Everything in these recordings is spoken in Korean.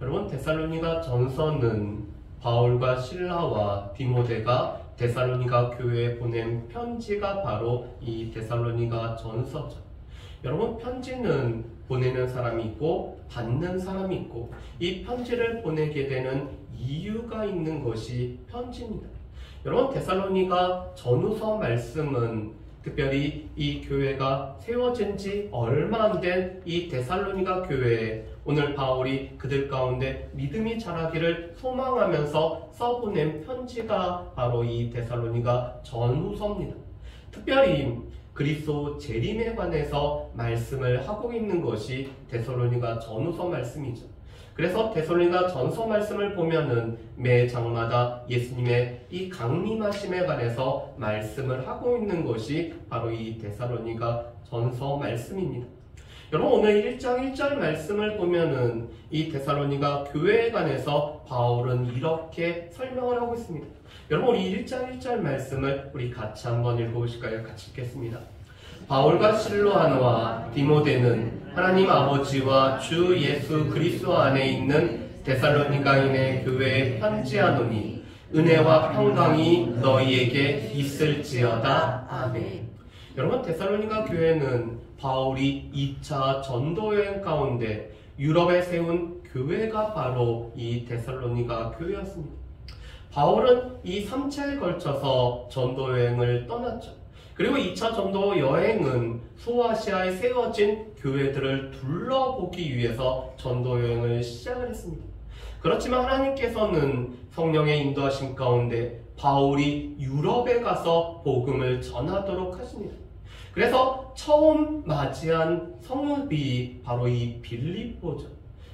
여러분, 데살로니가 전서는 바울과 실라와 디모데가 데살로니가 교회에 보낸 편지가 바로 이 데살로니가 전서죠. 여러분, 편지는 보내는 사람이 있고 받는 사람이 있고, 이 편지를 보내게 되는 이유가 있는 것이 편지입니다. 여러분, 데살로니가 전후서 말씀은 특별히 이 교회가 세워진 지 얼마 안 된 이 데살로니가 교회에 오늘 바울이 그들 가운데 믿음이 자라기를 소망하면서 써보낸 편지가 바로 이 데살로니가 전후서입니다. 특별히 그리스도 재림에 관해서 말씀을 하고 있는 것이 데살로니가 전후서 말씀이죠. 그래서 데살로니가 전서 말씀을 보면은 매 장마다 예수님의 이 강림하심에 관해서 말씀을 하고 있는 것이 바로 이 데살로니가 전서 말씀입니다. 여러분, 오늘 1장 1절 말씀을 보면은 이 데살로니가 교회에 관해서 바울은 이렇게 설명을 하고 있습니다. 여러분, 우리 1장 1절 말씀을 우리 같이 한번 읽어보실까요? 같이 읽겠습니다. 바울과 실로아노와 디모데는 하나님 아버지와 주 예수 그리스도 안에 있는 데살로니가인의 교회에 편지하노니 은혜와 평강이 너희에게 있을지어다. 아멘. 여러분, 데살로니가 교회는 바울이 2차 전도여행 가운데 유럽에 세운 교회가 바로 이 데살로니가 교회였습니다. 바울은 이 3차에 걸쳐서 전도여행을 떠났죠. 그리고 2차 전도 여행은 소아시아에 세워진 교회들을 둘러보기 위해서 전도 여행을 시작을 했습니다. 그렇지만 하나님께서는 성령의 인도하심 가운데 바울이 유럽에 가서 복음을 전하도록 하십니다. 그래서 처음 맞이한 성읍이 바로 이 빌립보죠.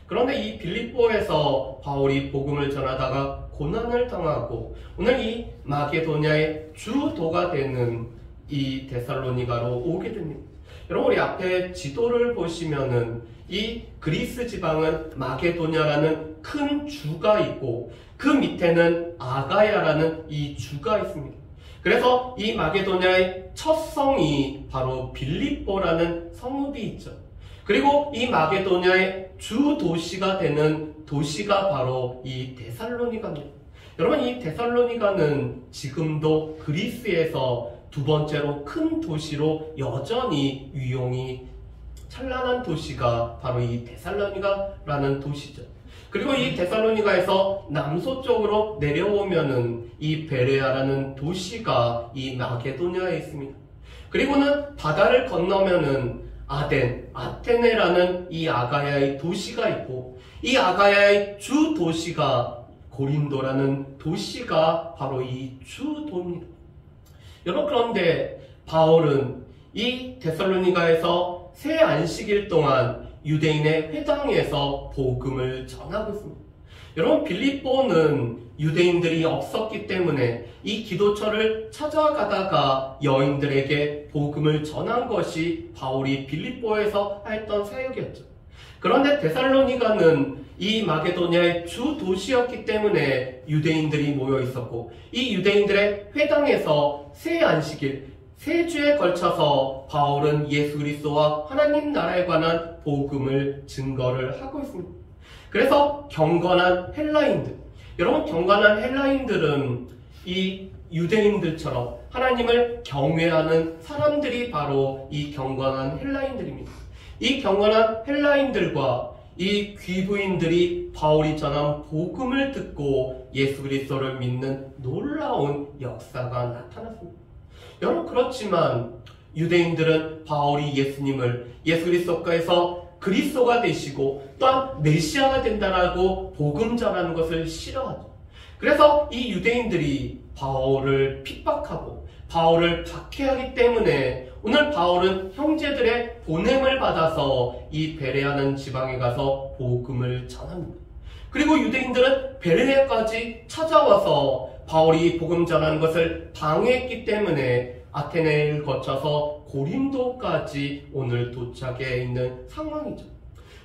그런데 이 빌립보에서 바울이 복음을 전하다가 고난을 당하고 오늘 이 마게도냐의 주도가 되는 이 데살로니가로 오게 됩니다. 여러분, 우리 앞에 지도를 보시면은 이 그리스 지방은 마게도냐라는 큰 주가 있고 그 밑에는 아가야라는 이 주가 있습니다. 그래서 이 마게도냐의 첫 성이 바로 빌립보라는 성읍이 있죠. 그리고 이 마게도냐의 주 도시가 되는 도시가 바로 이 데살로니가입니다. 여러분, 이 데살로니가는 지금도 그리스에서 두 번째로 큰 도시로 여전히 위용이 찬란한 도시가 바로 이 데살로니가라는 도시죠. 그리고 이 데살로니가에서 남서쪽으로 내려오면은 이 베레아라는 도시가 이 마게도냐에 있습니다. 그리고는 바다를 건너면은 아테네라는 이 아가야의 도시가 있고, 이 아가야의 주 도시가 고린도라는 도시가 바로 이 주도입니다. 여러분, 그런데 바울은 이 데살로니가에서 새 안식일 동안 유대인의 회당에서 복음을 전하고 있습니다. 여러분, 빌립보는 유대인들이 없었기 때문에 이 기도처를 찾아가다가 여인들에게 복음을 전한 것이 바울이 빌립보에서 했던 사역이었죠. 그런데 데살로니가는 이 마게도냐의 주 도시였기 때문에 유대인들이 모여 있었고, 이 유대인들의 회당에서 새 안식일, 세 주에 걸쳐서 바울은 예수 그리스도와 하나님 나라에 관한 복음을 증거를 하고 있습니다. 그래서 경건한 헬라인들, 여러분, 경건한 헬라인들은 이 유대인들처럼 하나님을 경외하는 사람들이 바로 이 경건한 헬라인들입니다. 이 경건한 헬라인들과 이 귀부인들이 바울이 전한 복음을 듣고 예수 그리스도를 믿는 놀라운 역사가 나타났습니다. 여러분, 그렇지만 유대인들은 바울이 예수님을 예수 그리스도께서 그리스도가 되시고 또한 메시아가 된다라고 복음 전하는 것을 싫어하죠. 그래서 이 유대인들이 바울을 핍박하고 바울을 박해하기 때문에 오늘 바울은 형제들의 보냄을 받아서 이 베레아는 지방에 가서 복음을 전합니다. 그리고 유대인들은 베레아까지 찾아와서 바울이 복음 전하는 것을 방해했기 때문에 아테네를 거쳐서 고린도까지 오늘 도착해 있는 상황이죠.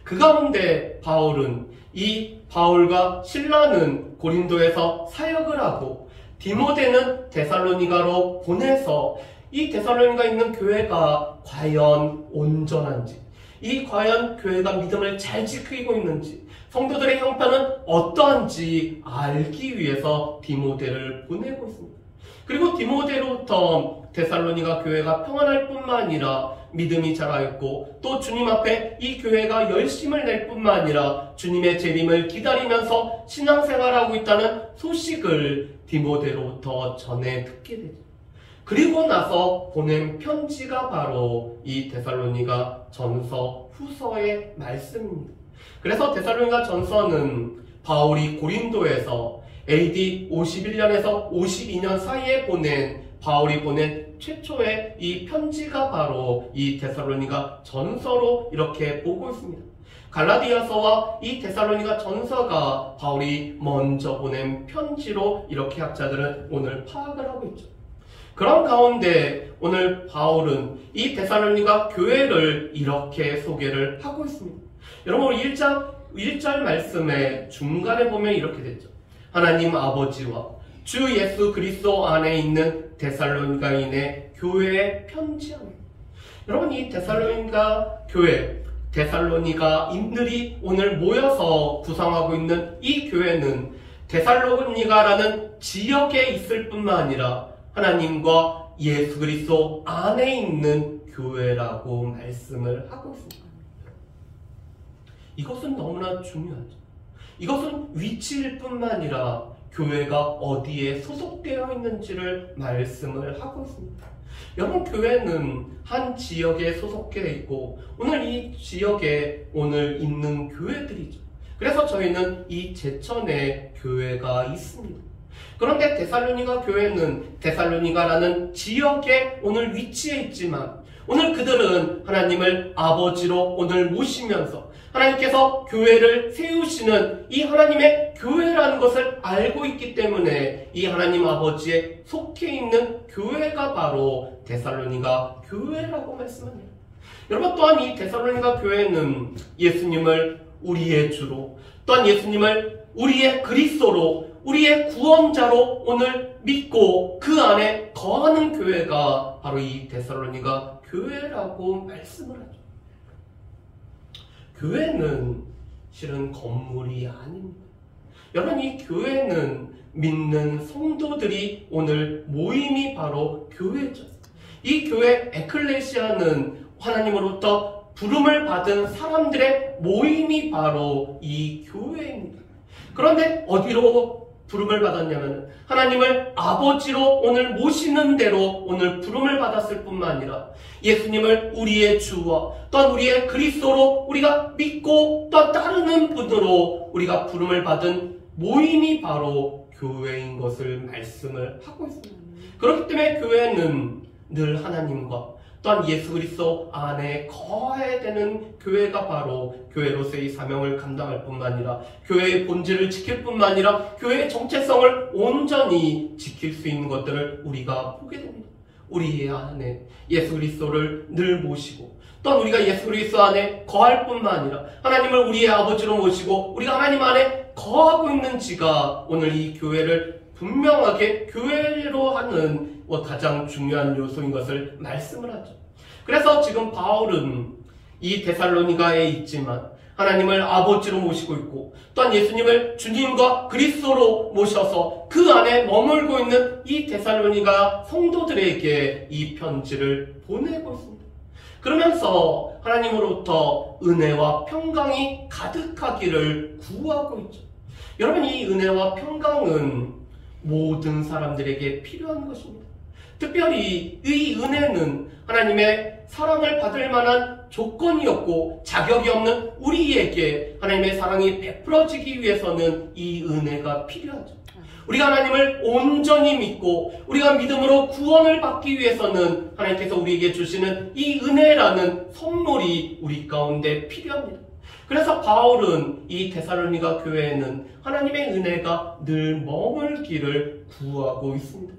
그 가운데 바울은 이 바울과 실라는 고린도에서 사역을 하고 디모데는 데살로니가로 보내서 이 데살로니가 있는 교회가 과연 온전한지, 이 과연 교회가 믿음을 잘 지키고 있는지, 성도들의 형편은 어떠한지 알기 위해서 디모데를 보내고 있습니다. 그리고 디모데로부터 데살로니가 교회가 평안할 뿐만 아니라 믿음이 자라있고 또 주님 앞에 이 교회가 열심을 낼 뿐만 아니라 주님의 재림을 기다리면서 신앙생활하고 있다는 소식을 디모데로부터 전해 듣게 되죠. 그리고 나서 보낸 편지가 바로 이 데살로니가 전서 후서의 말씀입니다. 그래서 데살로니가 전서는 바울이 고린도에서 AD 51년에서 52년 사이에 바울이 보낸 최초의 이 편지가 바로 이 데살로니가 전서로 이렇게 보고 있습니다. 갈라디아서와 이 데살로니가 전서가 바울이 먼저 보낸 편지로 이렇게 학자들은 오늘 파악을 하고 있죠. 그런 가운데 오늘 바울은 이 데살로니가 교회를 이렇게 소개를 하고 있습니다. 여러분 1절 말씀의 중간에 보면 이렇게 됐죠. 하나님 아버지와 주 예수 그리스도 안에 있는 데살로니가인의 교회에 편지합니다. 여러분 이 데살로니가 교회, 데살로니가인들이 오늘 모여서 구성하고 있는 이 교회는 데살로니가라는 지역에 있을 뿐만 아니라 하나님과 예수 그리스도 안에 있는 교회라고 말씀을 하고 있습니다. 이것은 너무나 중요하죠. 이것은 위치일 뿐만 아니라 교회가 어디에 소속되어 있는지를 말씀을 하고 있습니다. 여러분 교회는 한 지역에 소속되어 있고 오늘 이 지역에 오늘 있는 교회들이죠. 그래서 저희는 이 제천에 교회가 있습니다. 그런데 데살로니가 교회는 데살로니가라는 지역에 오늘 위치해 있지만 오늘 그들은 하나님을 아버지로 오늘 모시면서 하나님께서 교회를 세우시는 이 하나님의 교회라는 것을 알고 있기 때문에 이 하나님 아버지에 속해 있는 교회가 바로 데살로니가 교회라고 말씀합니다. 여러분 또한 이 데살로니가 교회는 예수님을 우리의 주로 또한 예수님을 우리의 그리스도로 우리의 구원자로 오늘 믿고 그 안에 거하는 교회가 바로 이 데살로니가 교회라고 말씀을 하죠. 교회는 실은 건물이 아닙니다. 여러분 이 교회는 믿는 성도들이 오늘 모임이 바로 교회죠. 이 교회 에클레시아는 하나님으로부터 부름을 받은 사람들의 모임이 바로 이 교회입니다. 그런데 어디로 부름을 받았냐면 하나님을 아버지로 오늘 모시는 대로 오늘 부름을 받았을 뿐만 아니라 예수님을 우리의 주와 또한 우리의 그리스도로 우리가 믿고 또 따르는 분으로 우리가 부름을 받은 모임이 바로 교회인 것을 말씀을 하고 있습니다. 그렇기 때문에 교회는 늘 하나님과 또한 예수 그리스도 안에 거해야 되는 교회가 바로 교회로서의 사명을 감당할 뿐만 아니라 교회의 본질을 지킬 뿐만 아니라 교회의 정체성을 온전히 지킬 수 있는 것들을 우리가 보게 됩니다. 우리 안에 예수 그리스도를 늘 모시고 또한 우리가 예수 그리스도 안에 거할 뿐만 아니라 하나님을 우리의 아버지로 모시고 우리가 하나님 안에 거하고 있는지가 오늘 이 교회를 분명하게 교회로 하는 가장 중요한 요소인 것을 말씀을 하죠. 그래서 지금 바울은 이 데살로니가에 있지만 하나님을 아버지로 모시고 있고 또한 예수님을 주님과 그리스도로 모셔서 그 안에 머물고 있는 이 데살로니가 성도들에게 이 편지를 보내고 있습니다. 그러면서 하나님으로부터 은혜와 평강이 가득하기를 구하고 있죠. 여러분 이 은혜와 평강은 모든 사람들에게 필요한 것입니다. 특별히 이 은혜는 하나님의 사랑을 받을 만한 조건이었고 자격이 없는 우리에게 하나님의 사랑이 베풀어지기 위해서는 이 은혜가 필요하죠. 우리가 하나님을 온전히 믿고 우리가 믿음으로 구원을 받기 위해서는 하나님께서 우리에게 주시는 이 은혜라는 선물이 우리 가운데 필요합니다. 그래서 바울은 이 데살로니가 교회에는 하나님의 은혜가 늘 머물기를 구하고 있습니다.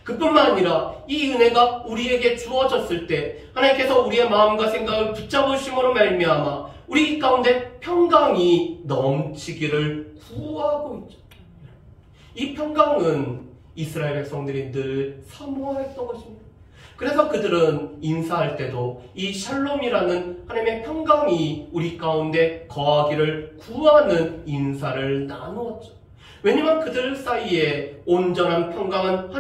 그뿐만 아니라 이 은혜가 우리에게 주어졌을 때 하나님께서 우리의 마음과 생각을 붙잡으심으로 말미암아 우리 가운데 평강이 넘치기를 구하고 있죠. 이 평강은 이스라엘 백성들이 늘 사모했던 것입니다. 그래서 그들은 인사할 때도 이 샬롬이라는 하나님의 평강이 우리 가운데 거하기를 구하는 인사를 나누었죠. 왜냐하면 그들 사이에 온전한 평강은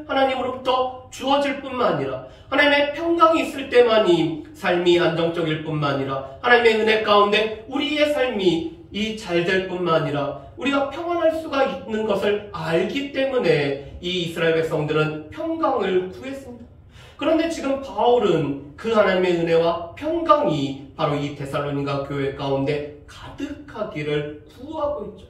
하나님으로부터 주어질 뿐만 아니라 하나님의 평강이 있을 때만이 삶이 안정적일 뿐만 아니라 하나님의 은혜 가운데 우리의 삶이 잘 될 뿐만 아니라 우리가 평안할 수가 있는 것을 알기 때문에 이 이스라엘 백성들은 평강을 구했습니다. 그런데 지금 바울은 그 하나님의 은혜와 평강이 바로 이 데살로니가 교회 가운데 가득하기를 구하고 있죠.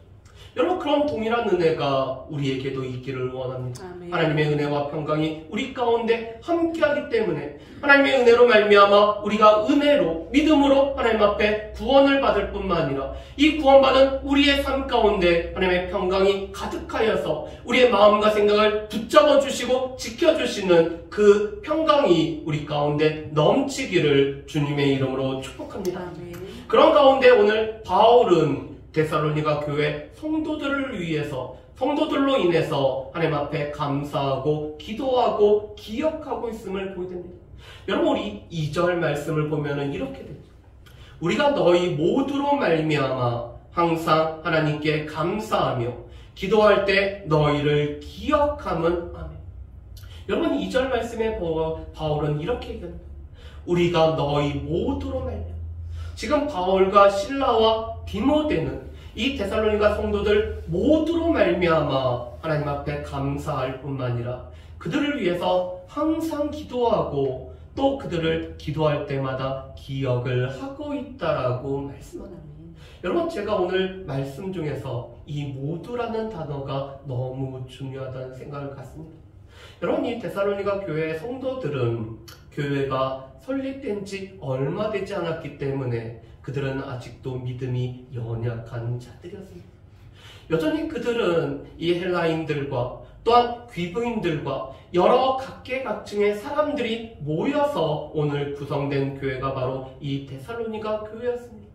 여러분, 그런 동일한 은혜가 우리에게도 있기를 원합니다. 아멘. 하나님의 은혜와 평강이 우리 가운데 함께하기 때문에 하나님의 은혜로 말미암아 우리가 은혜로 믿음으로 하나님 앞에 구원을 받을 뿐만 아니라 이 구원받은 우리의 삶 가운데 하나님의 평강이 가득하여서 우리의 마음과 생각을 붙잡아 주시고 지켜주시는 그 평강이 우리 가운데 넘치기를 주님의 이름으로 축복합니다. 아멘. 그런 가운데 오늘 바울은 데살로니가 교회 성도들을 위해서 성도들로 인해서 하나님 앞에 감사하고 기도하고 기억하고 있음을 보게 됩니다. 여러분, 우리 2절 말씀을 보면은 이렇게 되죠. 우리가 너희 모두로 말미암아 항상 하나님께 감사하며 기도할 때 너희를 기억함은 아멘. 여러분, 2절 말씀에 바울은 이렇게 얘기합니다. 우리가 너희 모두로 말미암아. 지금 바울과 실라와 디모데는 이 데살로니가 성도들 모두로 말미암아 하나님 앞에 감사할 뿐만 아니라 그들을 위해서 항상 기도하고 또 그들을 기도할 때마다 기억을 하고 있다라고 말씀합니다. 여러분, 제가 오늘 말씀 중에서 이 모두라는 단어가 너무 중요하다는 생각을 갖습니다. 여러분, 이 데살로니가 교회 성도들은 교회가 설립된 지 얼마 되지 않았기 때문에 그들은 아직도 믿음이 연약한 자들이었습니다. 여전히 그들은 이 헬라인들과 또한 귀부인들과 여러 각계각층의 사람들이 모여서 오늘 구성된 교회가 바로 이 데살로니가 교회였습니다.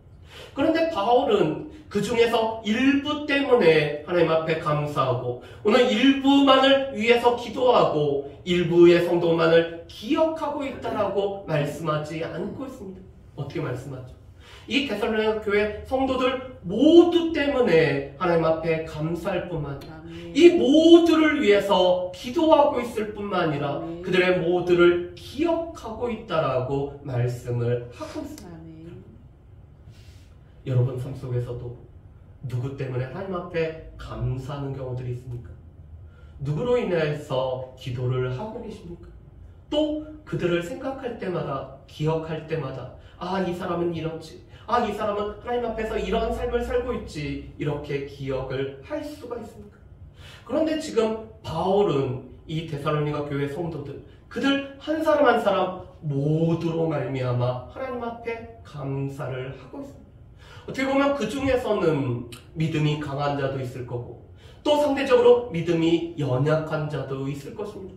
그런데 바울은 그 중에서 일부 때문에 하나님 앞에 감사하고 오늘 일부만을 위해서 기도하고 일부의 성도만을 기억하고 있다라고 말씀하지 않고 있습니다. 어떻게 말씀하죠? 이 데살로니가 교회 성도들 모두 때문에 하나님 앞에 감사할 뿐만 아니라 이 모두를 위해서 기도하고 있을 뿐만 아니라 그들의 모두를 기억하고 있다라고 말씀을 하고 있습니다. 여러분 삶 속에서도 누구 때문에 하나님 앞에 감사하는 경우들이 있습니까? 누구로 인해서 기도를 하고 계십니까? 또 그들을 생각할 때마다 기억할 때마다 이 사람은 이렇지, 이 사람은 하나님 앞에서 이런 삶을 살고 있지, 이렇게 기억을 할 수가 있습니까? 그런데 지금 바울은 이 데살로니가 교회 성도들 그들 한 사람 한 사람 모두로 말미암아 하나님 앞에 감사를 하고 있습니다. 어떻게 보면 그 중에서는 믿음이 강한 자도 있을 거고 또 상대적으로 믿음이 연약한 자도 있을 것입니다.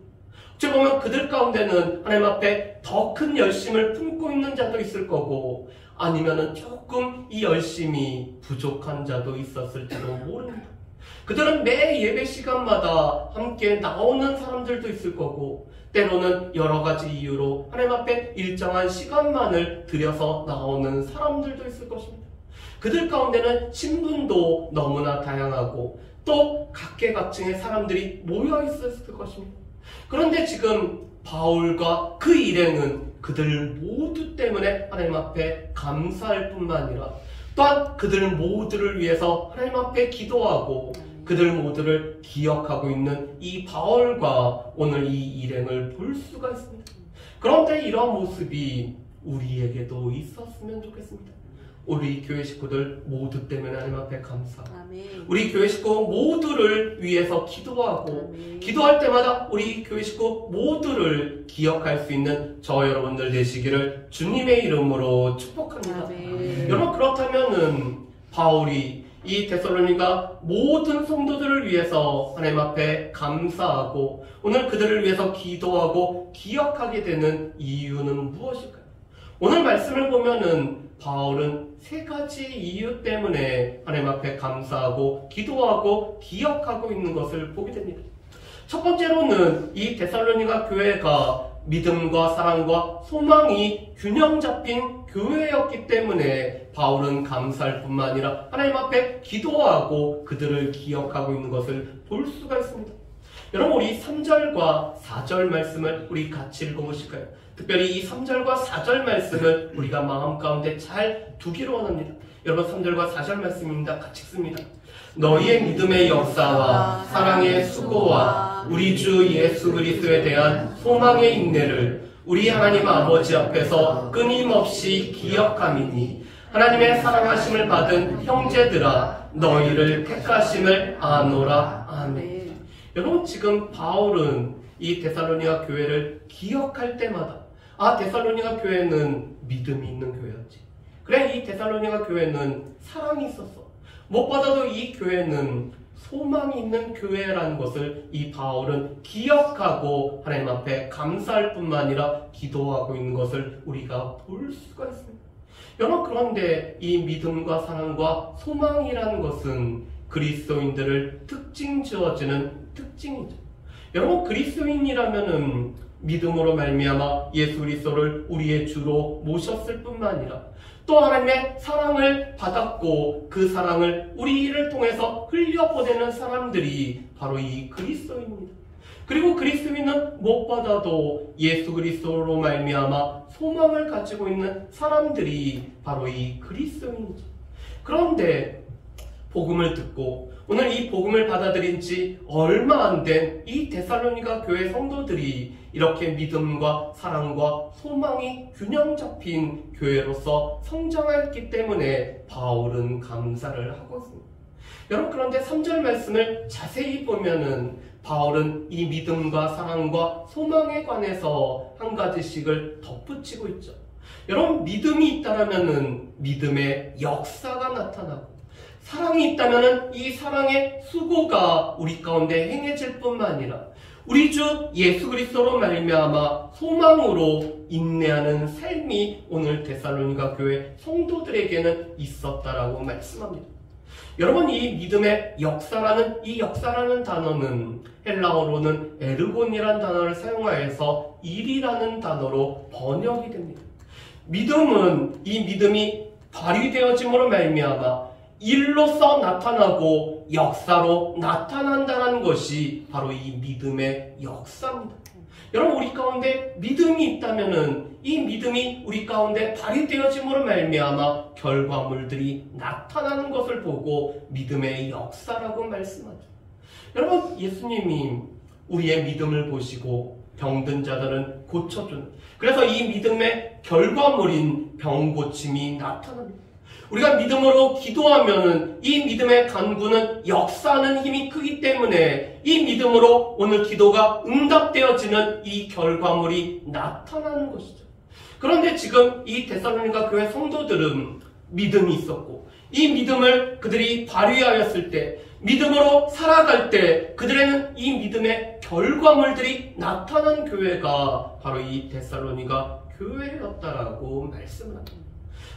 어떻게 보면 그들 가운데는 하나님 앞에 더 큰 열심을 품고 있는 자도 있을 거고 아니면은 조금 이 열심이 부족한 자도 있었을지도 모릅니다. 그들은 매 예배 시간마다 함께 나오는 사람들도 있을 거고 때로는 여러 가지 이유로 하나님 앞에 일정한 시간만을 들여서 나오는 사람들도 있을 것입니다. 그들 가운데는 신분도 너무나 다양하고 또 각계각층의 사람들이 모여 있었을 것입니다. 그런데 지금 바울과 그 일행은 그들 모두 때문에 하나님 앞에 감사할 뿐만 아니라 또한 그들 모두를 위해서 하나님 앞에 기도하고 그들 모두를 기억하고 있는 이 바울과 오늘 이 일행을 볼 수가 있습니다. 그런데 이런 모습이 우리에게도 있었으면 좋겠습니다. 우리 교회 식구들 모두 때문에 하나님 앞에 감사. 아멘. 우리 교회 식구 모두를 위해서 기도하고 아멘. 기도할 때마다 우리 교회 식구 모두를 기억할 수 있는 저 여러분들 되시기를 주님의 이름으로 축복합니다. 아멘. 여러분, 그렇다면은 바울이 이 데살로니가 모든 성도들을 위해서 하나님 앞에 감사하고 오늘 그들을 위해서 기도하고 기억하게 되는 이유는 무엇일까요? 오늘 말씀을 보면은 바울은 세 가지 이유 때문에 하나님 앞에 감사하고 기도하고 기억하고 있는 것을 보게 됩니다. 첫 번째로는 이 데살로니가 교회가 믿음과 사랑과 소망이 균형 잡힌 교회였기 때문에 바울은 감사할 뿐만 아니라 하나님 앞에 기도하고 그들을 기억하고 있는 것을 볼 수가 있습니다. 여러분, 우리 3절과 4절 말씀을 우리 같이 읽어보실까요? 특별히 이 3절과 4절 말씀을 우리가 마음 가운데 잘 두기를 원합니다. 여러분, 3절과 4절 말씀입니다. 같이 읽습니다. 너희의 믿음의 역사와 사랑의 수고와 우리 주 예수 그리스도에 대한 소망의 인내를 우리 하나님 아버지 앞에서 끊임없이 기억함이니 하나님의 사랑하심을 받은 형제들아 너희를 택하심을 아노라. 아멘. 여러분, 지금 바울은 이 데살로니가 교회를 기억할 때마다 데살로니가 교회는 믿음이 있는 교회였지. 그래, 이 데살로니가 교회는 사랑이 있었어. 무엇보다도 이 교회는 소망이 있는 교회라는 것을 이 바울은 기억하고 하나님 앞에 감사할 뿐만 아니라 기도하고 있는 것을 우리가 볼 수가 있습니다. 여러분, 그런데 이 믿음과 사랑과 소망이라는 것은 그리스도인들을 특징 지어지는 특징이죠. 여러분, 그리스도인이라면은 믿음으로 말미암아 예수 그리스도를 우리의 주로 모셨을 뿐만 아니라 또 하나님의 사랑을 받았고 그 사랑을 우리를 통해서 흘려보내는 사람들이 바로 이 그리스도인입니다. 그리고 그리스도인은 무엇보다도 예수 그리스도로 말미암아 소망을 가지고 있는 사람들이 바로 이 그리스도인이죠. 그런데 복음을 듣고 오늘 이 복음을 받아들인 지 얼마 안 된 이 데살로니가 교회 성도들이 이렇게 믿음과 사랑과 소망이 균형 잡힌 교회로서 성장했기 때문에 바울은 감사를 하고 있습니다. 여러분, 그런데 3절 말씀을 자세히 보면은 바울은 이 믿음과 사랑과 소망에 관해서 한 가지씩을 덧붙이고 있죠. 여러분, 믿음이 있다라면은 믿음의 역사가 나타나고 사랑이 있다면 이 사랑의 수고가 우리 가운데 행해질 뿐만 아니라 우리 주 예수 그리스도로 말미암아 소망으로 인내하는 삶이 오늘 데살로니가 교회 성도들에게는 있었다라고 말씀합니다. 여러분, 이 믿음의 역사라는 단어는 헬라어로는 에르곤이라는 단어를 사용하여서 일이라는 단어로 번역이 됩니다. 믿음은 이 믿음이 발휘되어짐으로 말미암아 일로서 나타나고 역사로 나타난다는 것이 바로 이 믿음의 역사입니다. 여러분, 우리 가운데 믿음이 있다면은 이 믿음이 우리 가운데 발휘되어짐으로 말미암아 결과물들이 나타나는 것을 보고 믿음의 역사라고 말씀하죠. 여러분, 예수님이 우리의 믿음을 보시고 병든 자들은 고쳐주는, 그래서 이 믿음의 결과물인 병고침이 나타납니다. 우리가 믿음으로 기도하면은 이 믿음의 간구는 역사하는 힘이 크기 때문에 이 믿음으로 오늘 기도가 응답되어지는 이 결과물이 나타나는 것이죠. 그런데 지금 이 데살로니가 교회 성도들은 믿음이 있었고 이 믿음을 그들이 발휘하였을 때, 믿음으로 살아갈 때 그들에는 이 믿음의 결과물들이 나타난 교회가 바로 이 데살로니가 교회였다라고 말씀을 합니다.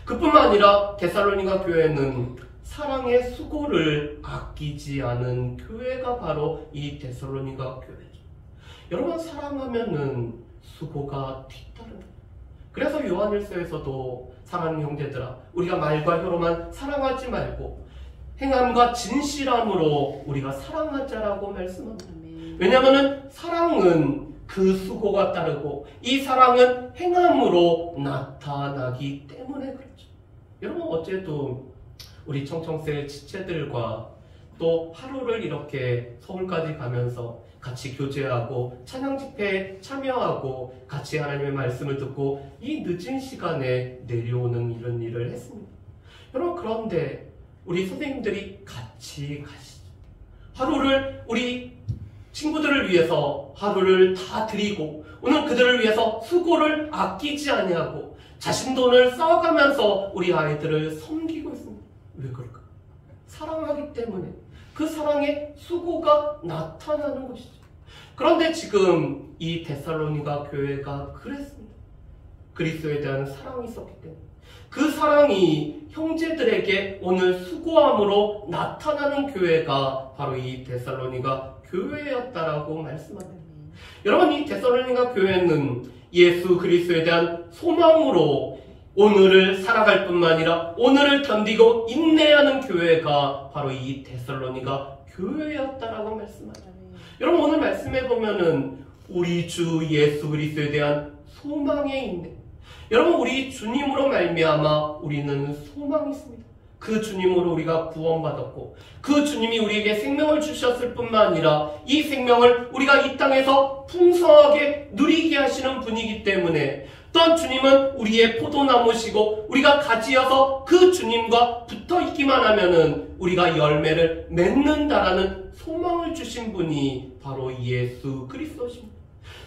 그뿐만 아니라 데살로니가 교회는 사랑의 수고를 아끼지 않은 교회가 바로 이 데살로니가 교회죠. 여러분, 사랑하면은 수고가 뒤따릅니다. 그래서 요한일서에서도 사랑하는 형제들아, 우리가 말과 혀로만 사랑하지 말고 행함과 진실함으로 우리가 사랑하자라고 말씀합니다. 왜냐하면 사랑은 그 수고가 따르고 이 사랑은 행함으로 나타나기 때문에 그렇죠. 여러분, 어제도 우리 청청세 지체들과 또 하루를 이렇게 서울까지 가면서 같이 교제하고 찬양 집회에 참여하고 같이 하나님의 말씀을 듣고 이 늦은 시간에 내려오는 이런 일을 했습니다. 여러분, 그런데 우리 선생님들이 같이 가시죠. 하루를 우리 친구들을 위해서 하루를 다 드리고 오늘 그들을 위해서 수고를 아끼지 아니하고 자신 돈을 쌓아가면서 우리 아이들을 섬기고 있습니다. 왜 그럴까? 사랑하기 때문에 그 사랑의 수고가 나타나는 것이죠. 그런데 지금 이 데살로니가 교회가 그랬습니다. 그리스도에 대한 사랑이 있었기 때문에 그 사랑이 형제들에게 오늘 수고함으로 나타나는 교회가 바로 이 데살로니가 교회였다라고 말씀합니다. 여러분, 이 데살로니가 교회는 예수 그리스도에 대한 소망으로 오늘을 살아갈 뿐만 아니라 오늘을 견디고 인내하는 교회가 바로 이 데살로니가 교회였다라고 말씀하죠. 여러분 오늘 말씀해 보면은 우리 주 예수 그리스도에 대한 소망에 있네. 여러분 우리 주님으로 말미암아 우리는 소망이 있습니다. 그 주님으로 우리가 구원받았고 그 주님이 우리에게 생명을 주셨을 뿐만 아니라 이 생명을 우리가 이 땅에서 풍성하게 누리게 하시는 분이기 때문에 또한 주님은 우리의 포도나무시고 우리가 가지여서 그 주님과 붙어 있기만 하면은 우리가 열매를 맺는다라는 소망을 주신 분이 바로 예수 그리스도십니다.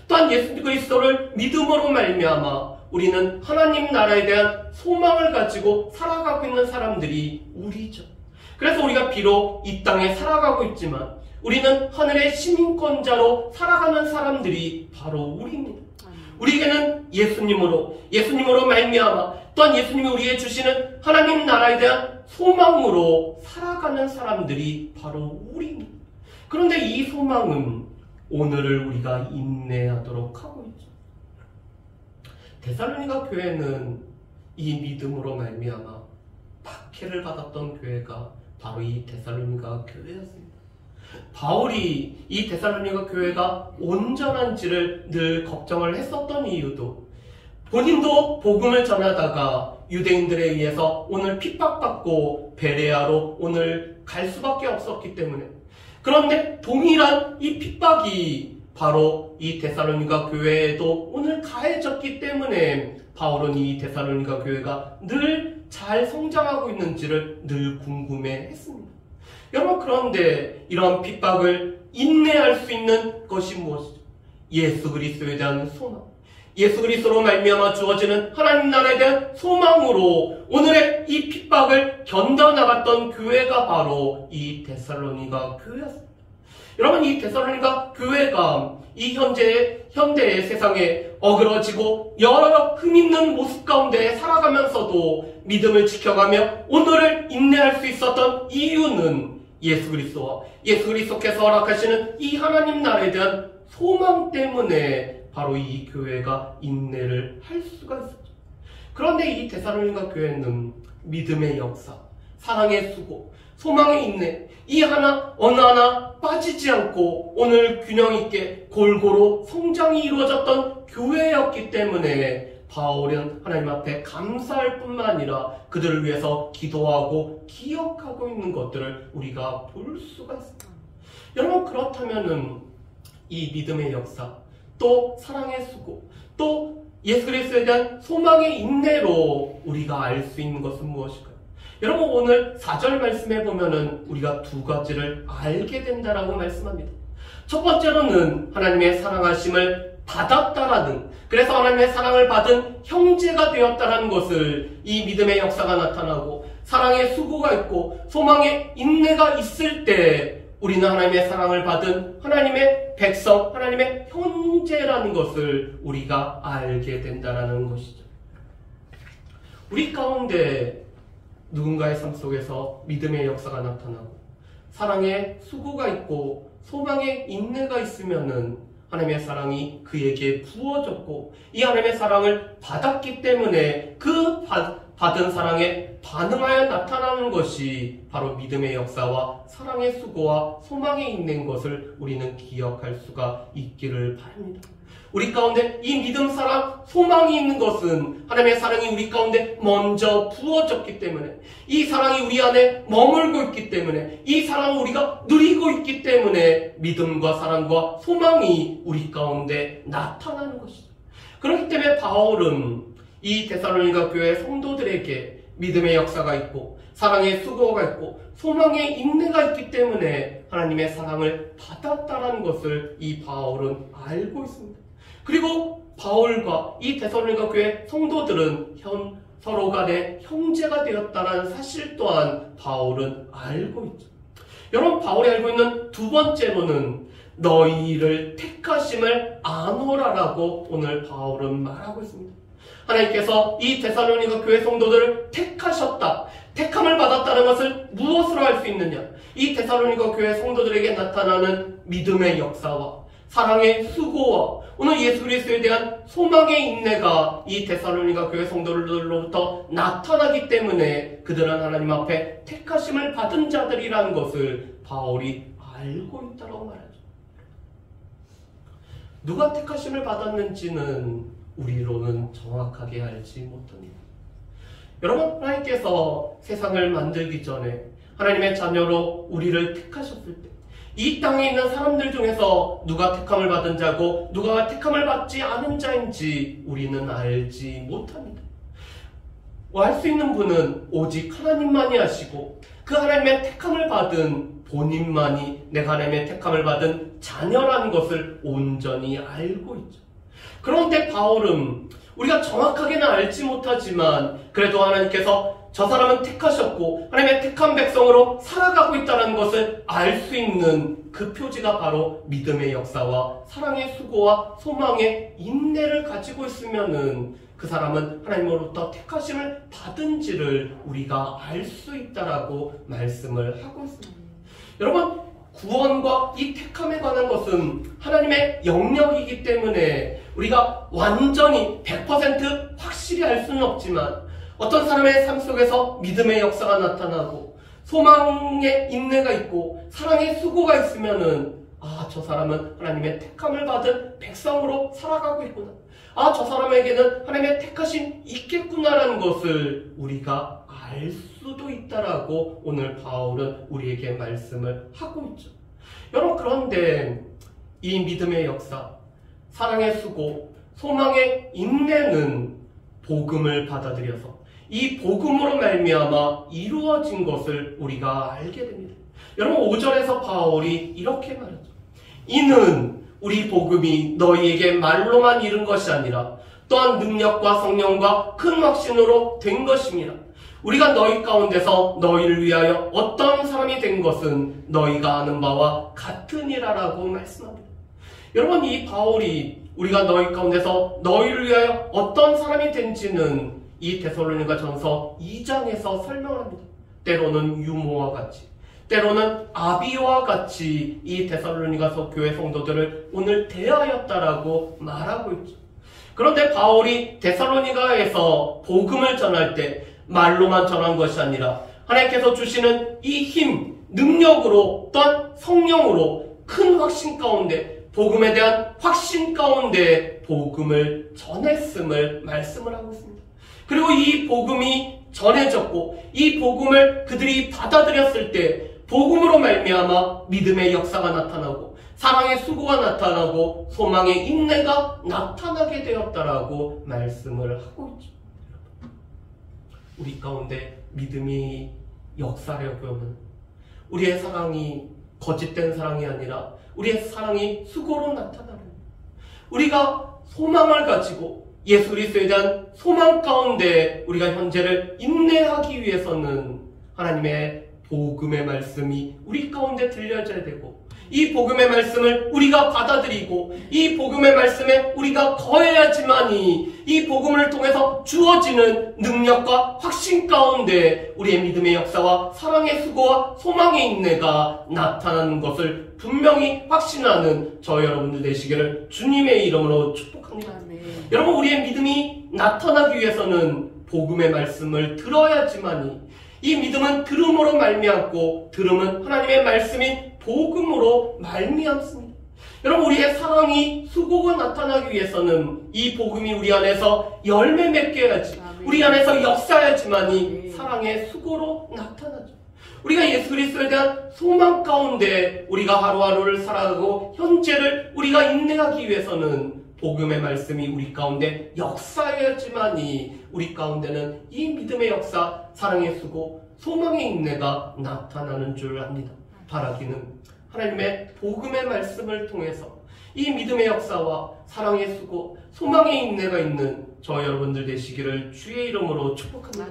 또한 예수 그리스도를 믿음으로 말미암아 우리는 하나님 나라에 대한 소망을 가지고 살아가고 있는 사람들이 우리죠. 그래서 우리가 비록 이 땅에 살아가고 있지만 우리는 하늘의 시민권자로 살아가는 사람들이 바로 우리입니다. 우리에게는 예수님으로 말미암아 또한 예수님이 우리에게 주시는 하나님 나라에 대한 소망으로 살아가는 사람들이 바로 우리입니다. 그런데 이 소망은 오늘을 우리가 인내하도록 하고 있죠. 데살로니가 교회는 이 믿음으로 말미암아 박해를 받았던 교회가 바로 이 데살로니가 교회였습니다. 바울이 이 데살로니가 교회가 온전한지를 늘 걱정을 했었던 이유도 본인도 복음을 전하다가 유대인들에 의해서 오늘 핍박받고 베레아로 오늘 갈 수밖에 없었기 때문에 그런데 동일한 이 핍박이 바로 이 데살로니가 교회에도 오늘 가해졌기 때문에 바울은 이 데살로니가 교회가 늘 잘 성장하고 있는지를 늘 궁금해했습니다. 여러분 그런데 이런 핍박을 인내할 수 있는 것이 무엇이죠? 예수 그리스도에 대한 소망, 예수 그리스도로 말미암아 주어지는 하나님 나라에 대한 소망으로 오늘의 이 핍박을 견뎌나갔던 교회가 바로 이 데살로니가 교회였습니다. 여러분 이 데살로니가 교회가 이 현대의 세상에 어그러지고 여러 흠있는 모습 가운데 살아가면서도 믿음을 지켜가며 오늘을 인내할 수 있었던 이유는 예수 그리스도와 예수 그리스도께서 허락하시는 이 하나님 나라에 대한 소망 때문에 바로 이 교회가 인내를 할 수가 있었죠. 그런데 이 데살로니가 교회는 믿음의 역사, 사랑의 수고, 소망의 인내 이 어느 하나 빠지지 않고 오늘 균형 있게 골고루 성장이 이루어졌던 교회였기 때문에 바울은 하나님 앞에 감사할 뿐만 아니라 그들을 위해서 기도하고 기억하고 있는 것들을 우리가 볼 수가 있습니다. 여러분 그렇다면은 이 믿음의 역사, 또 사랑의 수고, 또 예수 그리스도에 대한 소망의 인내로 우리가 알 수 있는 것은 무엇일까요? 여러분 오늘 4절 말씀에 보면은 우리가 두 가지를 알게 된다라고 말씀합니다. 첫 번째로는 하나님의 사랑하심을 받았다라는, 그래서 하나님의 사랑을 받은 형제가 되었다라는 것을 이 믿음의 역사가 나타나고 사랑의 수고가 있고 소망의 인내가 있을 때 우리는 하나님의 사랑을 받은 하나님의 백성, 하나님의 형제라는 것을 우리가 알게 된다라는 것이죠. 우리 가운데 누군가의 삶 속에서 믿음의 역사가 나타나고 사랑의 수고가 있고 소망의 인내가 있으면은 하나님의 사랑이 그에게 부어졌고 이 하나님의 사랑을 받았기 때문에 그 받은 사랑에 반응하여 나타나는 것이 바로 믿음의 역사와 사랑의 수고와 소망에 있는 것을 우리는 기억할 수가 있기를 바랍니다. 우리 가운데 이 믿음, 사랑, 소망이 있는 것은 하나님의 사랑이 우리 가운데 먼저 부어졌기 때문에 이 사랑이 우리 안에 머물고 있기 때문에 이 사랑을 우리가 누리고 있기 때문에 믿음과 사랑과 소망이 우리 가운데 나타나는 것이죠. 그렇기 때문에 바울은 이 데살로니가 교회 성도들에게 믿음의 역사가 있고 사랑의 수고가 있고 소망의 인내가 있기 때문에 하나님의 사랑을 받았다는 것을 이 바울은 알고 있습니다. 그리고 바울과 이 데살로니가 교회 성도들은 서로 간에 형제가 되었다는 사실 또한 바울은 알고 있죠. 여러분 바울이 알고 있는 두 번째로는 너희를 택하심을 아노라라고 오늘 바울은 말하고 있습니다. 하나님께서 이 데살로니가 교회 성도들을 택하셨다. 택함을 받았다는 것을 무엇으로 알 수 있느냐? 이 데살로니가 교회 성도들에게 나타나는 믿음의 역사와 사랑의 수고와 오늘 예수 그리스도에 대한 소망의 인내가 이 데살로니가 교회 성도들로부터 나타나기 때문에 그들은 하나님 앞에 택하심을 받은 자들이라는 것을 바울이 알고 있다고 말하죠. 누가 택하심을 받았는지는 우리로는 정확하게 알지 못합니다. 여러분, 하나님께서 세상을 만들기 전에 하나님의 자녀로 우리를 택하셨을 때 이 땅에 있는 사람들 중에서 누가 택함을 받은 자고 누가 택함을 받지 않은 자인지 우리는 알지 못합니다. 알 수 있는 분은 오직 하나님만이 아시고 그 하나님의 택함을 받은 본인만이 내가 하나님의 택함을 받은 자녀라는 것을 온전히 알고 있죠. 그런데 바울은 우리가 정확하게는 알지 못하지만 그래도 하나님께서 저 사람은 택하셨고 하나님의 택한 백성으로 살아가고 있다는 것을 알 수 있는 그 표지가 바로 믿음의 역사와 사랑의 수고와 소망의 인내를 가지고 있으면은 그 사람은 하나님으로부터 택하심을 받은지를 우리가 알 수 있다라고 말씀을 하고 있습니다. 여러분, 구원과 이 택함에 관한 것은 하나님의 영역이기 때문에 우리가 완전히 100% 확실히 알 수는 없지만 어떤 사람의 삶 속에서 믿음의 역사가 나타나고 소망의 인내가 있고 사랑의 수고가 있으면은 저 사람은 하나님의 택함을 받은 백성으로 살아가고 있구나. 저 사람에게는 하나님의 택하심 있겠구나라는 것을 우리가 알 수도 있다라고 오늘 바울은 우리에게 말씀을 하고 있죠. 여러분, 그런데 이 믿음의 역사, 사랑의 수고, 소망의 인내는 복음을 받아들여서 이 복음으로 말미암아 이루어진 것을 우리가 알게 됩니다. 여러분, 5절에서 바울이 이렇게 말하죠. 이는 우리 복음이 너희에게 말로만 이른 것이 아니라 또한 능력과 성령과 큰 확신으로 된 것입니다. 우리가 너희 가운데서 너희를 위하여 어떤 사람이 된 것은 너희가 아는 바와 같으니라라고 말씀합니다. 여러분, 이 바울이 우리가 너희 가운데서 너희를 위하여 어떤 사람이 된지는 이 데살로니가 전서 2장에서 설명합니다. 때로는 유모와 같이, 때로는 아비와 같이 이 데살로니가서 교회 성도들을 오늘 대하였다라고 말하고 있죠. 그런데 바울이 데살로니가에서 복음을 전할 때 말로만 전한 것이 아니라 하나님께서 주시는 이 힘, 능력으로 또한 성령으로 큰 확신 가운데, 복음에 대한 확신 가운데 복음을 전했음을 말씀을 하고 있습니다. 그리고 이 복음이 전해졌고 이 복음을 그들이 받아들였을 때 복음으로 말미암아 믿음의 역사가 나타나고 사랑의 수고가 나타나고 소망의 인내가 나타나게 되었다라고 말씀을 하고 있죠. 우리 가운데 믿음이 역사하려고 하면 우리의 사랑이 거짓된 사랑이 아니라 우리의 사랑이 수고로 나타나는, 우리가 소망을 가지고 예수 그리스도에 대한 소망 가운데 우리가 현재를 인내하기 위해서는 하나님의 복음의 말씀이 우리 가운데 들려져야 되고 이 복음의 말씀을 우리가 받아들이고 이 복음의 말씀에 우리가 거해야지만이 이 복음을 통해서 주어지는 능력과 확신 가운데 우리의 믿음의 역사와 사랑의 수고와 소망의 인내가 나타나는 것을 분명히 확신하는 저 여러분들 되시기를 주님의 이름으로 축복합니다. 여러분, 우리의 믿음이 나타나기 위해서는 복음의 말씀을 들어야지만이, 이 믿음은 들음으로 말미암고 들음은 하나님의 말씀인 복음으로 말미암습니다. 여러분, 우리의 사랑이 수고가 나타나기 위해서는 이 복음이 우리 안에서 열매 맺게 해야지, 우리 안에서 역사해야지만이 사랑의 수고로 나타나죠. 우리가 예수 그리스도에 대한 소망 가운데 우리가 하루하루를 살아가고 현재를 우리가 인내하기 위해서는 복음의 말씀이 우리 가운데 역사해야지만이 우리 가운데는 이 믿음의 역사, 사랑의 수고, 소망의 인내가 나타나는 줄 압니다. 바라기는 하나님의 복음의 말씀을 통해서 이 믿음의 역사와 사랑의 수고, 소망의 인내가 있는 저 여러분들 되시기를 주의 이름으로 축복합니다.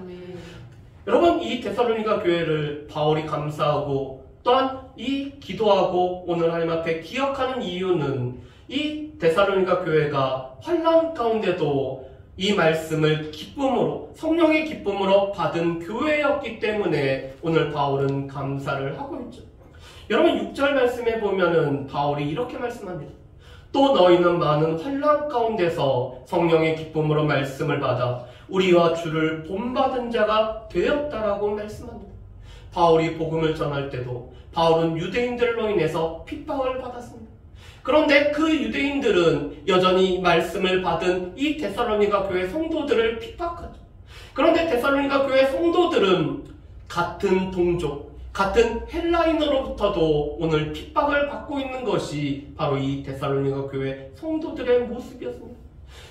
여러분, 이 데살로니가 교회를 바울이 감사하고 또한 이 기도하고 오늘 하나님 앞에 기억하는 이유는 이 데살로니가 교회가 환난 가운데도 이 말씀을 기쁨으로, 성령의 기쁨으로 받은 교회였기 때문에 오늘 바울은 감사를 하고 있죠. 여러분, 6절 말씀에 보면은 바울이 이렇게 말씀합니다. 또 너희는 많은 환난 가운데서 성령의 기쁨으로 말씀을 받아 우리와 주를 본받은 자가 되었다라고 말씀합니다. 바울이 복음을 전할 때도 바울은 유대인들로 인해서 핍박을 받았습니다. 그런데 그 유대인들은 여전히 말씀을 받은 이 데살로니가 교회 성도들을 핍박하죠. 그런데 데살로니가 교회 성도들은 같은 동족, 같은 헬라인으로부터도 오늘 핍박을 받고 있는 것이 바로 이 데살로니가 교회 성도들의 모습이었습니다.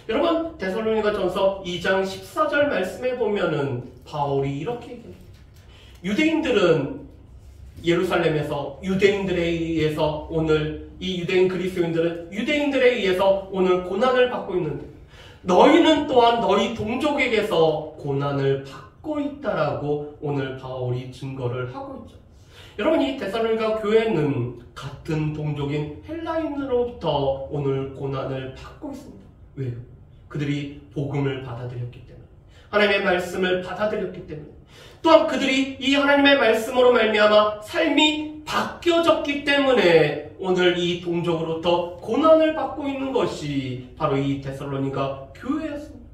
여러분, 데살로니가 전서 2장 14절 말씀에 보면은 바울이 이렇게 얘기합니다. 유대인들은 예루살렘에서 유대인들에 의해서 오늘 이 유대인 그리스도인들은 유대인들에 의해서 오늘 고난을 받고 있는데 너희는 또한 너희 동족에게서 고난을 받고 있다라고 오늘 바울이 증거를 하고 있죠. 여러분, 이 데살로니가 교회는 같은 동족인 헬라인으로부터 오늘 고난을 받고 있습니다. 왜요? 그들이 복음을 받아들였기 때문에, 하나님의 말씀을 받아들였기 때문에, 또한 그들이 이 하나님의 말씀으로 말미암아 삶이 바뀌어졌기 때문에 오늘 이 동족으로부터 고난을 받고 있는 것이 바로 이 데살로니가 교회였습니다.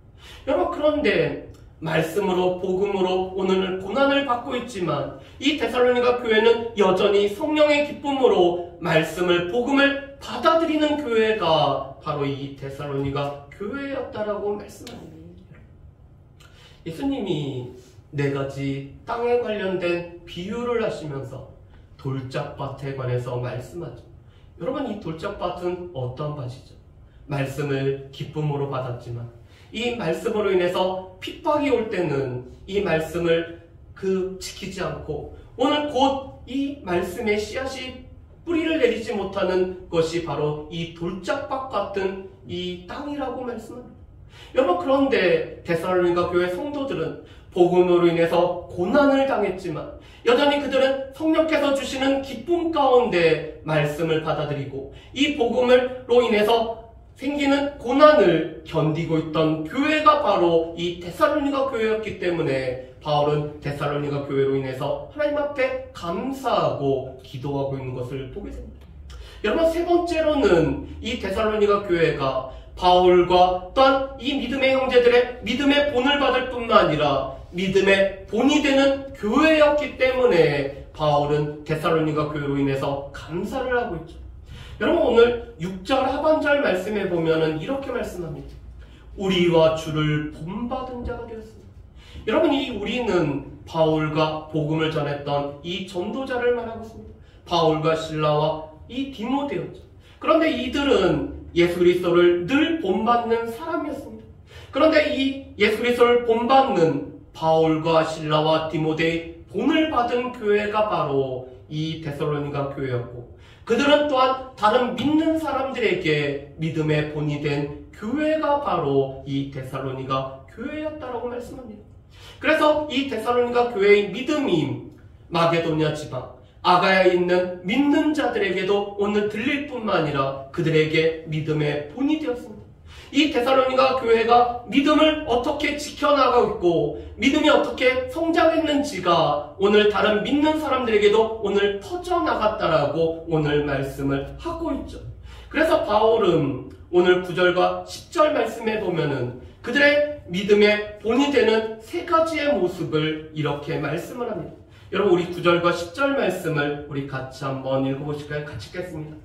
여러분, 그런데 말씀으로 복음으로 오늘 고난을 받고 있지만 이 데살로니가 교회는 여전히 성령의 기쁨으로 말씀을 복음을 받아들이는 교회가 바로 이 데살로니가 교회였다라고 말씀합니다. 예수님이 4가지 땅에 관련된 비유를 하시면서 돌짝밭에 관해서 말씀하죠. 여러분, 이 돌짝밭은 어떤 밭이죠? 말씀을 기쁨으로 받았지만 이 말씀으로 인해서 핍박이 올 때는 이 말씀을 지키지 않고 오늘 곧 이 말씀의 씨앗이 뿌리를 내리지 못하는 것이 바로 이 돌짝밭 같은 이 땅이라고 말씀합니다. 여러분, 그런데 데살로니가 교회 성도들은 복음으로 인해서 고난을 당했지만 여전히 그들은 성령께서 주시는 기쁨 가운데 말씀을 받아들이고 이 복음으로 인해서 생기는 고난을 견디고 있던 교회가 바로 이 데살로니가 교회였기 때문에 바울은 데살로니가 교회로 인해서 하나님 앞에 감사하고 기도하고 있는 것을 보게 됩니다. 여러분, 3번째로는 이 데살로니가 교회가 바울과 또한 이 믿음의 형제들의 믿음의 본을 받을 뿐만 아니라 믿음의 본이 되는 교회였기 때문에 바울은 데살로니가 교회로 인해서 감사를 하고 있죠. 여러분, 오늘 6절 하반절 말씀에 보면은 이렇게 말씀합니다. 우리와 주를 본받은 자가 되었습니다. 여러분, 이 우리는 바울과 복음을 전했던 이 전도자를 말하고 있습니다. 바울과 실라와 이 디모데였죠. 그런데 이들은 예수 그리스도를 늘 본받는 사람이었습니다. 그런데 이 예수 그리스도를 본받는 바울과 실라와 디모데의 본을 받은 교회가 바로 이 데살로니가 교회였고, 그들은 또한 다른 믿는 사람들에게 믿음의 본이 된 교회가 바로 이 데살로니가 교회였다라고 말씀합니다. 그래서 이 데살로니가 교회의 믿음이 마게도냐 지방, 아가야에 있는 믿는 자들에게도 오늘 들릴 뿐만 아니라 그들에게 믿음의 본이 되었습니다. 이 데살로니가 교회가 믿음을 어떻게 지켜나가고 있고 믿음이 어떻게 성장했는지가 오늘 다른 믿는 사람들에게도 오늘 퍼져나갔다라고 오늘 말씀을 하고 있죠. 그래서 바울은 오늘 9절과 10절 말씀에 보면은 그들의 믿음의 본이 되는 3가지의 모습을 이렇게 말씀을 합니다. 여러분, 우리 9절과 10절 말씀을 우리 같이 한번 읽어보실까요? 같이 읽겠습니다.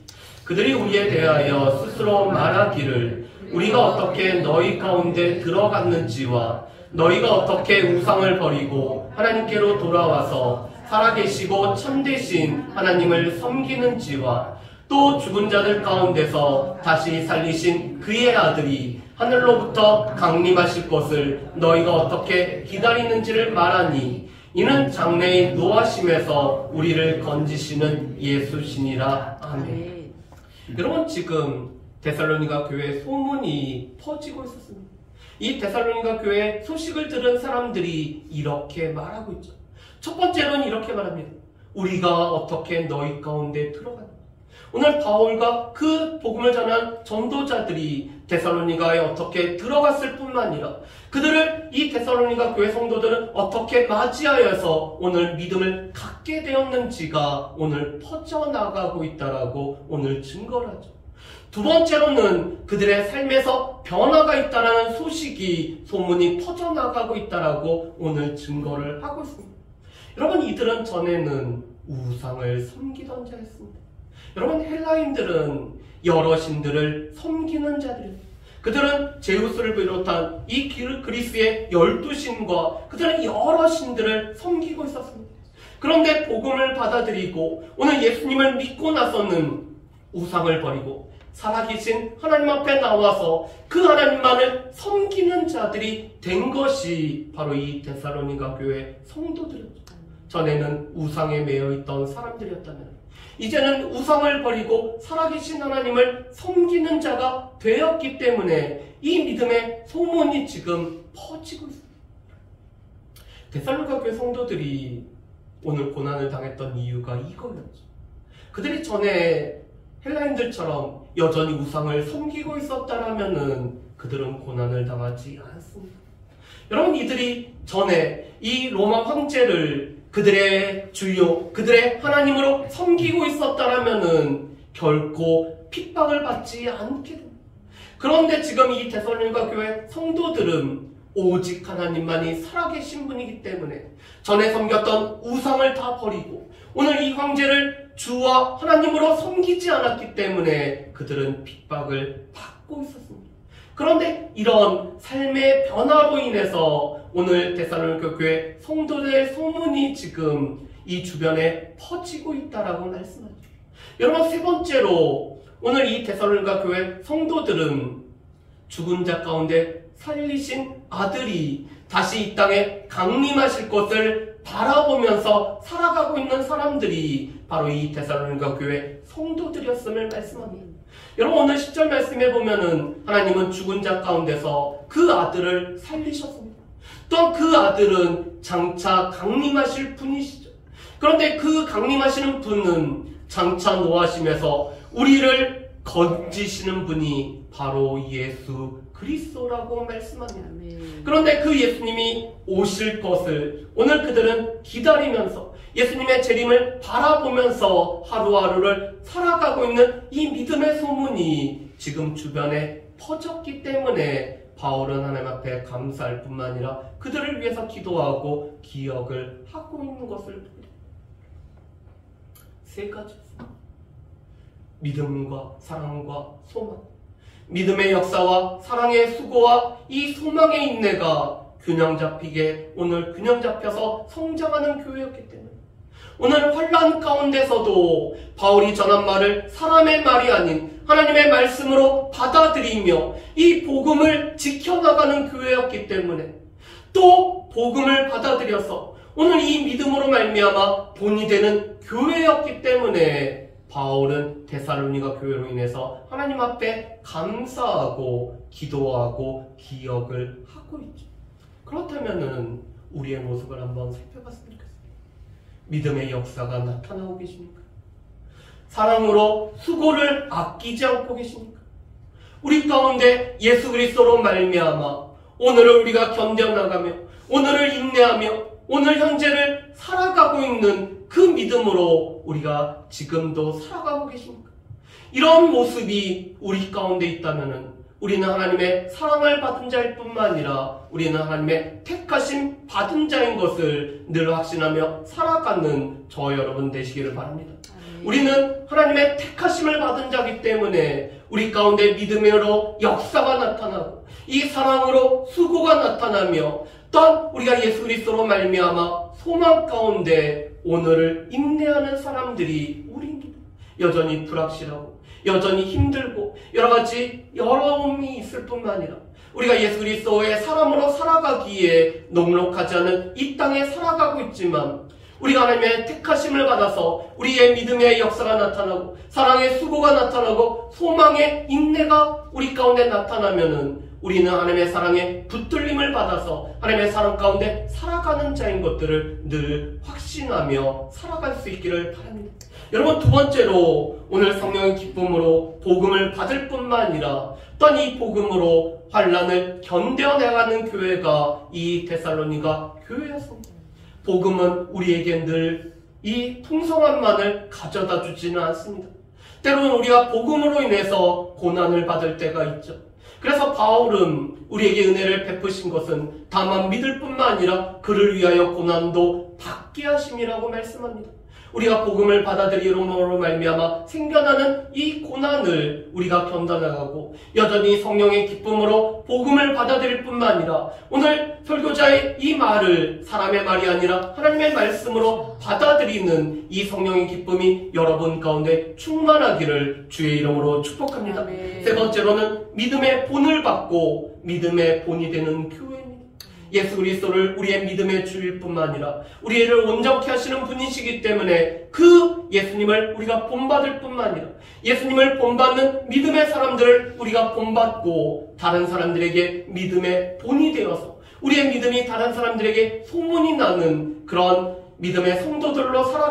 그들이 우리에 대하여 스스로 말하기를 우리가 어떻게 너희 가운데 들어갔는지와 너희가 어떻게 우상을 버리고 하나님께로 돌아와서 살아계시고 참되신 하나님을 섬기는지와 또 죽은 자들 가운데서 다시 살리신 그의 아들이 하늘로부터 강림하실 것을 너희가 어떻게 기다리는지를 말하니 이는 장래의 노하심에서 우리를 건지시는 예수시니라. 아멘. 여러분, 지금 데살로니가 교회 소문이 퍼지고 있었습니다. 이 데살로니가 교회 소식을 들은 사람들이 이렇게 말하고 있죠. 첫 번째로는 이렇게 말합니다. 우리가 어떻게 너희 가운데 들어갔는가. 오늘 바울과 그 복음을 전한 전도자들이 데살로니가에 어떻게 들어갔을 뿐만 아니라 그들을 이 데살로니가 교회 성도들은 어떻게 맞이하여서 오늘 믿음을 갖게 되었는지가 오늘 퍼져나가고 있다라고 오늘 증거를 하죠. 두 번째로는 그들의 삶에서 변화가 있다는 소식이 소문이 퍼져나가고 있다라고 오늘 증거를 하고 있습니다. 여러분, 이들은 전에는 우상을 섬기던 자였습니다. 여러분, 헬라인들은 여러 신들을 섬기는 자들입니다. 그들은 제우스를 비롯한 이 그리스의 12신과 그들은 여러 신들을 섬기고 있었습니다. 그런데 복음을 받아들이고 오늘 예수님을 믿고 나서는 우상을 버리고 살아계신 하나님 앞에 나와서 그 하나님만을 섬기는 자들이 된 것이 바로 이 데살로니가 교회 성도들이었죠. 전에는 우상에 매여 있던 사람들이었다면 이제는 우상을 버리고 살아계신 하나님을 섬기는 자가 되었기 때문에 이 믿음의 소문이 지금 퍼지고 있습니다. 데살로니가 교회 성도들이 오늘 고난을 당했던 이유가 이거였죠. 그들이 전에 헬라인들처럼 여전히 우상을 섬기고 있었다라면은 그들은 고난을 당하지 않았습니다. 여러분, 이들이 전에 이 로마 황제를 그들의 주요, 그들의 하나님으로 섬기고 있었다라면은 결코 핍박을 받지 않게 됩니다. 그런데 지금 이 데살로니가 교회 성도들은 오직 하나님만이 살아계신 분이기 때문에 전에 섬겼던 우상을 다 버리고 오늘 이 황제를 주와 하나님으로 섬기지 않았기 때문에 그들은 핍박을 받고 있었습니다. 그런데 이런 삶의 변화로 인해서 오늘 데살로니가 교회 성도들의 소문이 지금 이 주변에 퍼지고 있다라고 말씀하죠. 여러분, 세 번째로 오늘 이 데살로니가 교회 성도들은 죽은 자 가운데 살리신 아들이 다시 이 땅에 강림하실 것을 바라보면서 살아가고 있는 사람들이 바로 이 데살로니가 교회 성도들이었음을 말씀합니다. 여러분, 오늘 10절 말씀해 보면은 하나님은 죽은 자 가운데서 그 아들을 살리셨습니다. 또한 그 아들은 장차 강림하실 분이시죠. 그런데 그 강림하시는 분은 장차 노하심에서 우리를 건지시는 분이 바로 예수 그리스도라고 말씀합니다. 그런데 그 예수님이 오실 것을 오늘 그들은 기다리면서 예수님의 재림을 바라보면서 하루하루를 살아가고 있는 이 믿음의 소문이 지금 주변에 퍼졌기 때문에 바울은 하나님 앞에 감사할 뿐만 아니라 그들을 위해서 기도하고 기억을 하고 있는 것을 봅니다. 세 가지. 믿음과 사랑과 소망. 믿음의 역사와 사랑의 수고와 이 소망의 인내가 균형 잡히게 오늘 균형 잡혀서 성장하는 교회였기 때문에 오늘 환난 가운데서도 바울이 전한 말을 사람의 말이 아닌 하나님의 말씀으로 받아들이며 이 복음을 지켜나가는 교회였기 때문에 또 복음을 받아들여서 오늘 이 믿음으로 말미암아 본이 되는 교회였기 때문에 바울은 데살로니가 교회로 인해서 하나님 앞에 감사하고 기도하고 기억을 하고 있죠. 그렇다면은 우리의 모습을 한번 살펴봤으면 좋겠습니다. 믿음의 역사가 나타나고 계십니까? 사랑으로 수고를 아끼지 않고 계십니까? 우리 가운데 예수 그리스도로 말미암아 오늘을 우리가 견뎌나가며 오늘을 인내하며 오늘 현재를 살아가고 있는 그 믿음으로 우리가 지금도 살아가고 계십니까? 이런 모습이 우리 가운데 있다면 우리는 하나님의 사랑을 받은 자일 뿐만 아니라 우리는 하나님의 택하심 받은 자인 것을 늘 확신하며 살아가는 저 여러분 되시기를 바랍니다. 우리는 하나님의 택하심을 받은 자이기 때문에 우리 가운데 믿음으로 역사가 나타나고 이 사랑으로 수고가 나타나며 또한 우리가 예수 그리스도로 말미암아 소망 가운데 오늘을 인내하는 사람들이 우리입니다. 여전히 불확실하고 여전히 힘들고 여러가지 어려움이 있을 뿐만 아니라 우리가 예수 그리스도의 사람으로 살아가기에 넉넉하지 않은 이 땅에 살아가고 있지만 우리가 하나님의 택하심을 받아서 우리의 믿음의 역사가 나타나고 사랑의 수고가 나타나고 소망의 인내가 우리 가운데 나타나면은 우리는 하나님의 사랑에 붙들림을 받아서 하나님의 사랑 가운데 살아가는 자인 것들을 늘 확신하며 살아갈 수 있기를 바랍니다. 여러분, 두 번째로 오늘 성령의 기쁨으로 복음을 받을 뿐만 아니라 또한 이 복음으로 환난을 견뎌내가는 교회가 이 데살로니가 교회였습니다. 복음은 우리에게 늘 이 풍성함만을 가져다 주지는 않습니다. 때로는 우리가 복음으로 인해서 고난을 받을 때가 있죠. 그래서 바울은 우리에게 은혜를 베푸신 것은 다만 믿을 뿐만 아니라 그를 위하여 고난도 받게 하심이라고 말씀합니다. 우리가 복음을 받아들이므로 말미암아 생겨나는 이 고난을 우리가 견뎌나가고 여전히 성령의 기쁨으로 복음을 받아들일 뿐만 아니라 오늘 설교자의 이 말을 사람의 말이 아니라 하나님의 말씀으로 받아들이는 이 성령의 기쁨이 여러분 가운데 충만하기를 주의 이름으로 축복합니다. 세 번째로는 믿음의 본을 받고 믿음의 본이 되는 교회입니다. 예수 그리스도를 우리의 믿음의 주일 뿐만 아니라 우리를 온전케 하시는 분이시기 때문에 그 예수님을 우리가 본받을 뿐만 아니라 예수님을 본받는 믿음의 사람들을 우리가 본받고 다른 사람들에게 믿음의 본이 되어서 우리의 믿음이 다른 사람들에게 소문이 나는 그런 믿음의 성도들로 살아